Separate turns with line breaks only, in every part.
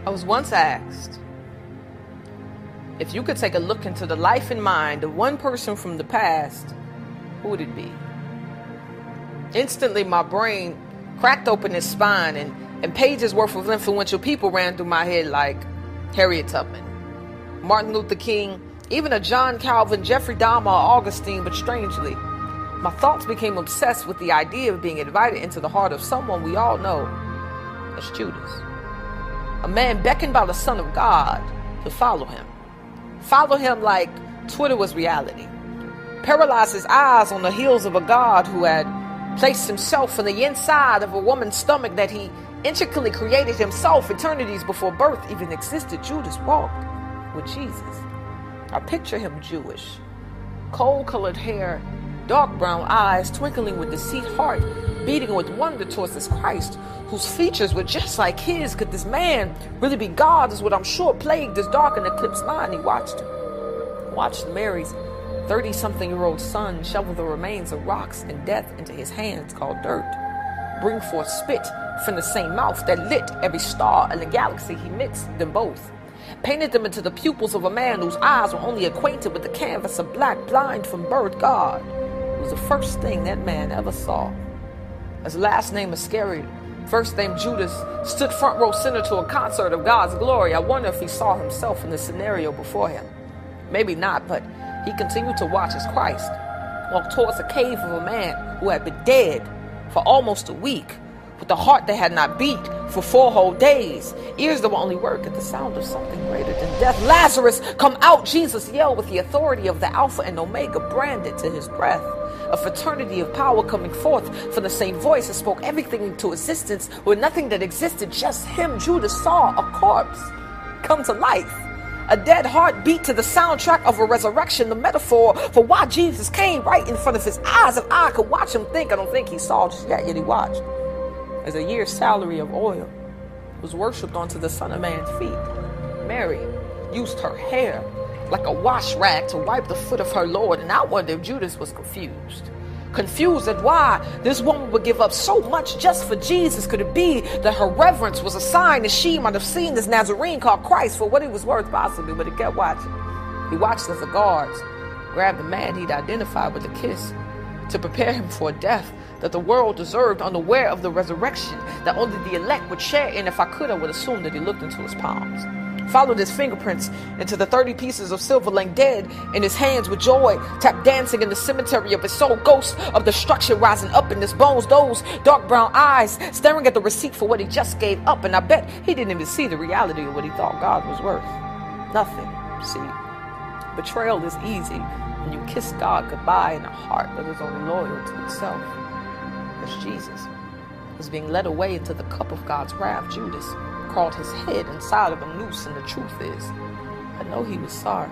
I was once asked, if you could take a look into the life and mind of one person from the past, who would it be? Instantly, my brain cracked open its spine, and pages worth of influential people ran through my head, like Harriet Tubman, Martin Luther King, even a John Calvin, Jeffrey Dahmer, or Augustine. But strangely, my thoughts became obsessed with the idea of being invited into the heart of someone we all know as Judas, a man beckoned by the Son of God to follow him. Follow him like Twitter was reality. Paralyzed his eyes on the heels of a God who had placed himself in the inside of a woman's stomach that he intricately created himself eternities before birth even existed. Judas walked with Jesus. I picture him Jewish, coal-colored hair, dark brown eyes, twinkling with deceit, heart beating with wonder towards this Christ, whose features were just like his. Could this man really be God, is what I'm sure plagued his dark and eclipsed mind. He watched Mary's 30-something-year-old son shovel the remains of rocks and death into his hands called dirt, bring forth spit from the same mouth that lit every star in the galaxy. He mixed them both, painted them into the pupils of a man whose eyes were only acquainted with the canvas of black, blind from birth. God was the first thing that man ever saw. His last name Iscariot, first name Judas, stood front row center to a concert of God's glory. I wonder if he saw himself in the scenario before him. Maybe not, but he continued to watch as Christ walked towards the cave of a man who had been dead for almost a week, with a heart that had not beat for 4 whole days, ears that will only work at the sound of something greater than death. Lazarus, come out, Jesus yelled with the authority of the Alpha and Omega branded to his breath. A fraternity of power coming forth from the same voice that spoke everything into existence with nothing that existed, just him. Judas saw a corpse come to life. A dead heart beat to the soundtrack of a resurrection, the metaphor for why Jesus came right in front of his eyes. If I could watch him think, I don't think he saw just yet he watched, as a year's salary of oil was worshipped onto the Son of Man's feet. Mary used her hair like a wash rag to wipe the foot of her Lord, and I wonder if Judas was confused at why this woman would give up so much just for Jesus. Could it be that her reverence was a sign that she might have seen this Nazarene called Christ for what he was worth, possibly? But he kept watching. He watched as the guards grabbed the man he'd identified with a kiss to prepare him for a death that the world deserved, unaware of the resurrection that only the elect would share in. If I could, I would assume that he looked into his palms, followed his fingerprints into the 30 pieces of silver laying dead in his hands with joy, tap dancing in the cemetery of his soul, ghosts of destruction rising up in his bones, those dark brown eyes staring at the receipt for what he just gave up. And I bet he didn't even see the reality of what he thought God was worth. Nothing. See, betrayal is easy when you kiss God goodbye in a heart that is only loyal to itself. As Jesus was being led away into the cup of God's wrath, Judas crawled his head inside of a noose, and the truth is, I know he was sorry.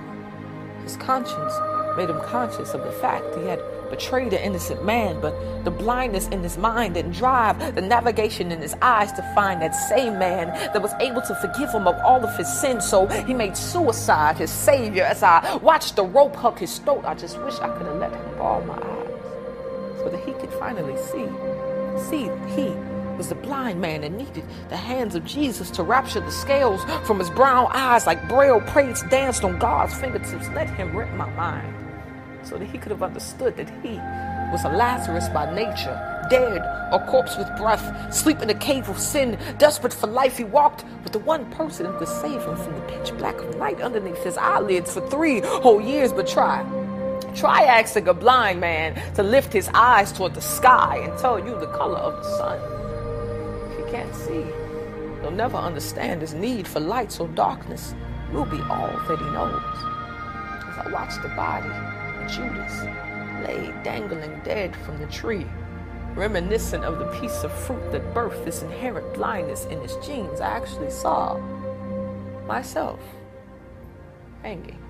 His conscience made him conscious of the fact he had betrayed an innocent man, but the blindness in his mind didn't drive the navigation in his eyes to find that same man that was able to forgive him of all of his sins. So he made suicide his savior. As I watched the rope hug his throat, I just wish I could have let him borrow my eyes so that he could finally see that he was the blind man that needed the hands of Jesus to rapture the scales from his brown eyes like braille praise danced on God's fingertips. Let him rip my mind so that he could have understood that he was a Lazarus by nature, dead or corpse with breath, sleep in a cave of sin, desperate for life. He walked with the one person who could save him from the pitch black of night underneath his eyelids for 3 whole years. But try asking a blind man to lift his eyes toward the sky and tell you the color of the sun. Can't see, he'll never understand his need for light, so darkness will be all that he knows. As I watched the body of Judas lay dangling dead from the tree, reminiscent of the piece of fruit that birthed this inherent blindness in his genes, I actually saw myself hanging.